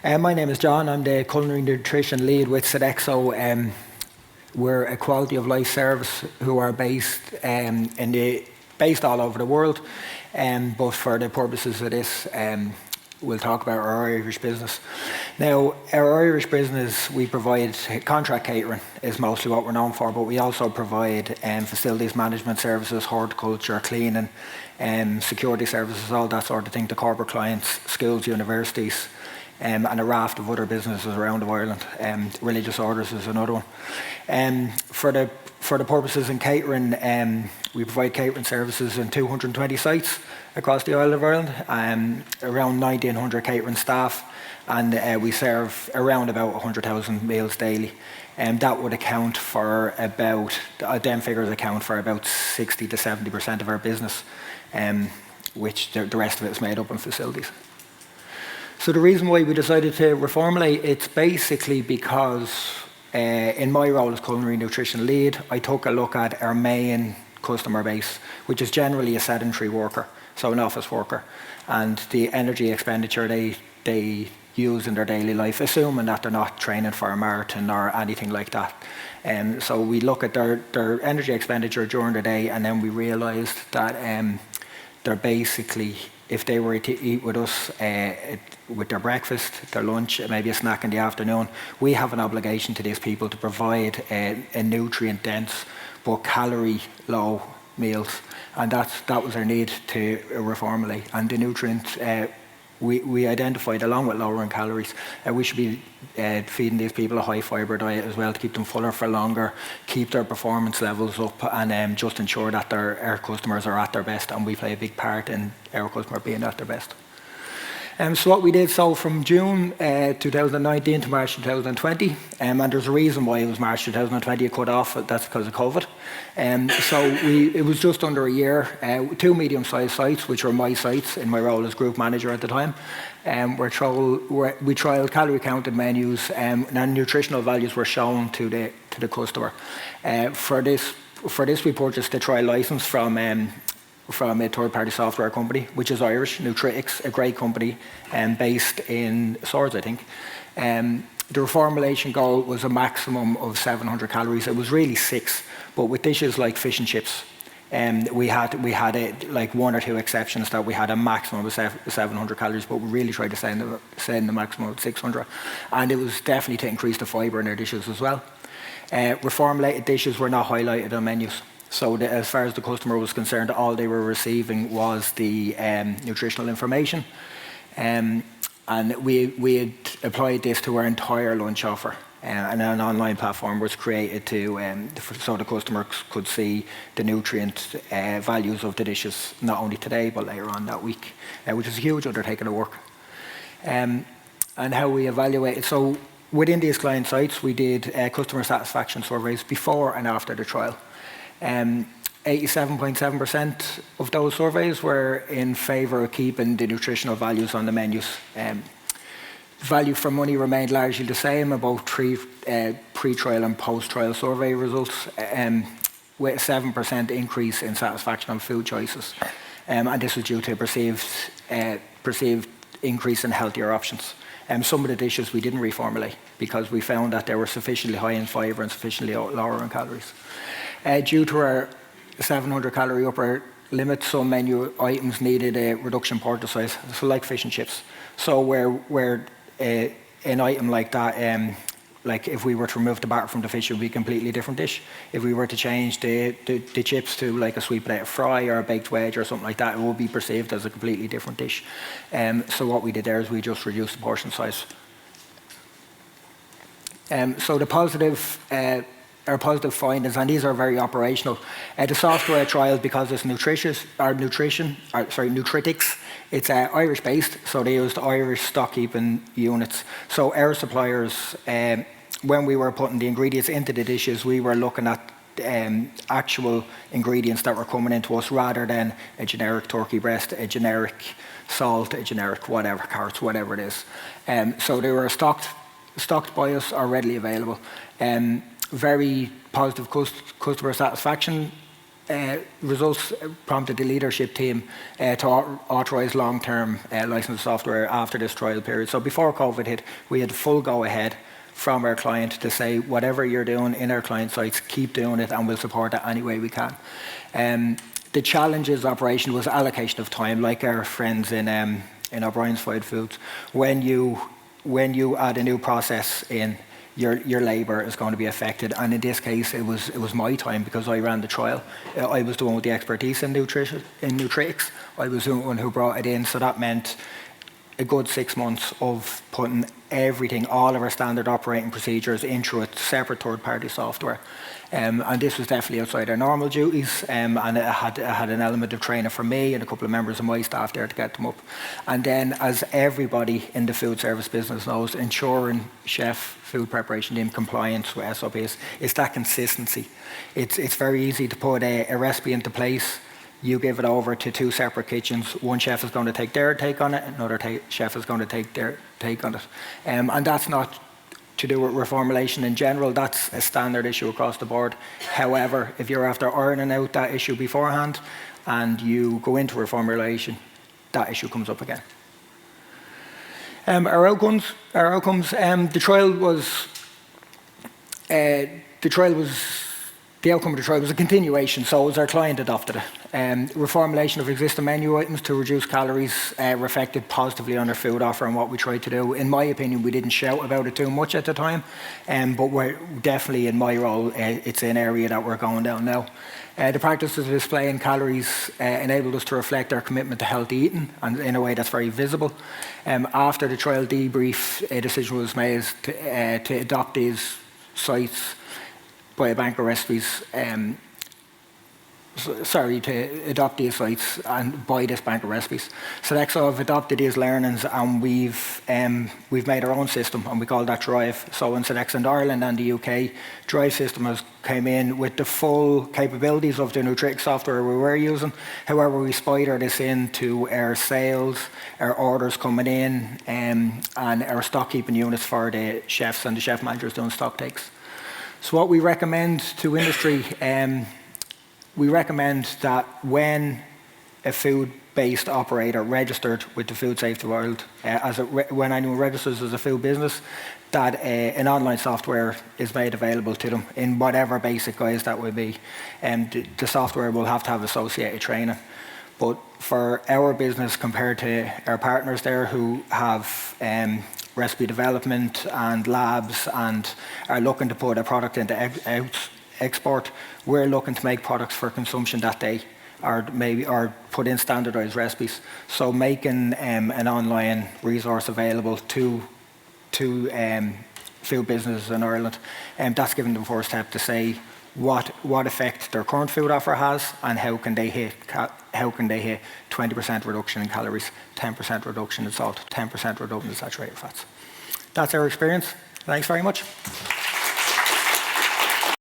My name is John. I'm the Culinary Nutrition Lead with Sodexo. We're a quality of life service who are based all over the world, but for the purposes of this, we'll talk about our Irish business. Now, our Irish business, we provide contract catering is mostly what we're known for, but we also provide facilities management services, horticulture, cleaning, security services, all that sort of thing to corporate clients, schools, universities, and a raft of other businesses around Ireland. Religious orders is another one. For the purposes in catering, we provide catering services in 220 sites across the island of Ireland, around 1,900 catering staff, and we serve around about 100,000 meals daily. That would account for them figures account for about 60 to 70% of our business, which the rest of it is made up in facilities. So the reason why we decided to reformulate, it's basically because in my role as Culinary Nutrition Lead, I took a look at our main customer base, which is generally a sedentary worker, so an office worker, and the energy expenditure they use in their daily life, assuming that they're not training for a marathon or anything like that. So we look at their energy expenditure during the day, and then we realised that they're basically, if they were to eat with us with their breakfast, their lunch, maybe a snack in the afternoon, we have an obligation to these people to provide a nutrient-dense but calorie-low meals, and that was our need to reformulate. And the nutrients we identified, along with lowering calories, we should be feeding these people a high-fibre diet as well to keep them fuller for longer, keep their performance levels up, and just ensure that our customers are at their best, and we play a big part in our customer being at their best. So what we did, so from June 2019 to March 2020, and there's a reason why it was March 2020 it cut off, that's because of COVID. It was just under a year, 2 medium-sized sites, which were my sites in my role as group manager at the time. We trialled calorie-counted menus, and nutritional values were shown to the customer. For this, we purchased the trial license from a third-party software company, which is Irish, Nutritics, a great company based in Swords, I think. The reformulation goal was a maximum of 700 calories. It was really 6, but with dishes like fish and chips, we had like 1 or 2 exceptions that we had a maximum of 700 calories, but we really tried to send the maximum of 600. And it was definitely to increase the fibre in our dishes as well. Reformulated dishes were not highlighted on menus. So as far as the customer was concerned, all they were receiving was the nutritional information. And we had applied this to our entire lunch offer. And an online platform was created so the customer could see the nutrient values of the dishes, not only today, but later on that week, which is a huge undertaking of work. And how we evaluated. So within these client sites, we did customer satisfaction surveys before and after the trial. 87.7% of those surveys were in favour of keeping the nutritional values on the menus. Value for money remained largely the same, about pre-trial and post-trial survey results, with a 7% increase in satisfaction on food choices. And this was due to a perceived increase in healthier options. Some of the dishes we didn't reformulate because we found that they were sufficiently high in fibre and sufficiently lower in calories. Due to our 700 calorie upper limit, some menu items needed a reduction in portion size, so like fish and chips. So where an item like that, like if we were to remove the batter from the fish, it would be a completely different dish. If we were to change the chips to like a sweet potato fry or a baked wedge or something like that, it would be perceived as a completely different dish. So what we did there is we just reduced the portion size. So the our positive findings, and these are very operational. The software trial, because it's Nutritics, it's Irish-based, so they used Irish stock-keeping units. So our suppliers, when we were putting the ingredients into the dishes, we were looking at actual ingredients that were coming into us rather than a generic turkey breast, a generic salt, a generic whatever, carrots, whatever it is. So they were stocked by us or readily available. Very positive customer satisfaction results prompted the leadership team to authorise long-term licensed software after this trial period. So before COVID hit, we had full go-ahead from our client to say, whatever you're doing in our client sites, keep doing it and we'll support it any way we can. The challenges of operation was allocation of time, like our friends in O'Brien's Fried Foods. When you add a new process in, your labour is going to be affected, and in this case it was my time because I ran the trial. I was the one with the expertise in nutritics. I was the one who brought it in, so that meant a good 6 months of putting everything, all of our standard operating procedures into a separate third-party software. And this was definitely outside our normal duties, and it had an element of training for me and a couple of members of my staff there to get them up. And then, as everybody in the food service business knows, ensuring chef food preparation in compliance with SOPs, it's that consistency. It's very easy to put a recipe into place. You give it over to 2 separate kitchens. One chef is going to take their take on it, another chef is going to take their take on it. And that's not to do with reformulation in general, that's a standard issue across the board. However, if you're after ironing out that issue beforehand and you go into reformulation, that issue comes up again. Our outcomes, the outcome of the trial was a continuation, so as our client adopted it. Reformulation of existing menu items to reduce calories reflected positively on our food offer and what we tried to do. In my opinion, we didn't shout about it too much at the time, but we're definitely, in my role, it's an area that we're going down now. The practice of displaying calories enabled us to reflect our commitment to healthy eating, and in a way that's very visible. After the trial debrief, a decision was made to adopt these sites by a bank of recipes, to adopt these sites and buy this bank of recipes. Sodexo have adopted these learnings, and we've made our own system, and we call that Drive. So in Sodexo in Ireland and the UK, Drive system has came in with the full capabilities of the nutritic software we were using. However, we spider this into our sales, our orders coming in, and our stock keeping units for the chefs and the chef managers doing stock takes. So what we recommend to industry, we recommend that when a food-based operator registered with the Food Safety World, when anyone registers as a food business, that an online software is made available to them in whatever basic guise that would be. The software will have to have associated training. But for our business, compared to our partners there who have recipe development and labs and are looking to put a product into export, we're looking to make products for consumption that day, or put in standardized recipes. So making an online resource available to food businesses in Ireland, that's giving them the first step to say what effect their current food offer has and how can they hit 20% reduction in calories, 10% reduction in salt, 10% reduction in saturated fats. That's our experience. Thanks very much.